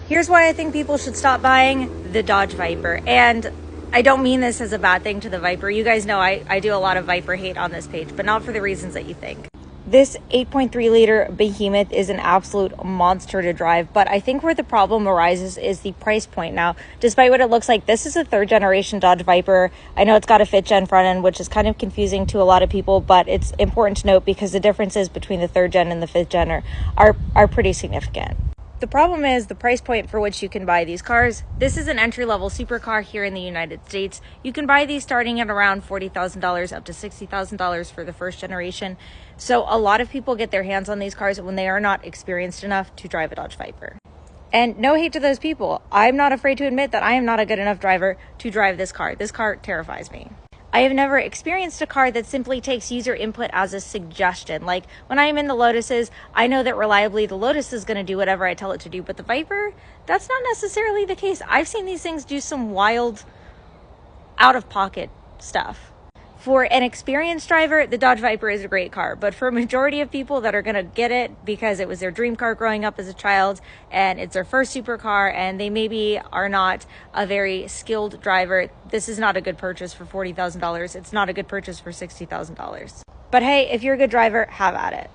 Here's why I think people should stop buying the Dodge Viper. And I don't mean this as a bad thing to the Viper. You guys know I do a lot of Viper hate on this page, but not for the reasons that you think. This 8.3 liter behemoth is an absolute monster to drive, but I think where the problem arises is the price point. Now, despite what it looks like, this is a third generation Dodge Viper. I know it's got a 5th gen front end, which is kind of confusing to a lot of people, but it's important to note because the differences between the 3rd gen and the 5th gen are pretty significant. The problem is the price point for which you can buy these cars. This is an entry-level supercar here in the United States. You can buy these starting at around $40,000 up to $60,000 for the 1st generation. So a lot of people get their hands on these cars when they are not experienced enough to drive a Dodge Viper. And no hate to those people. I'm not afraid to admit that I am not a good enough driver to drive this car. This car terrifies me. I have never experienced a car that simply takes user input as a suggestion. Like when I am in the Lotuses, I know that reliably the Lotus is going to do whatever I tell it to do, but the Viper, that's not necessarily the case. I've seen these things do some wild out-of-pocket stuff. For an experienced driver, the Dodge Viper is a great car, but for a majority of people that are going to get it because it was their dream car growing up as a child and it's their first supercar and they maybe are not a very skilled driver, this is not a good purchase for $40,000. It's not a good purchase for $60,000. But hey, if you're a good driver, have at it.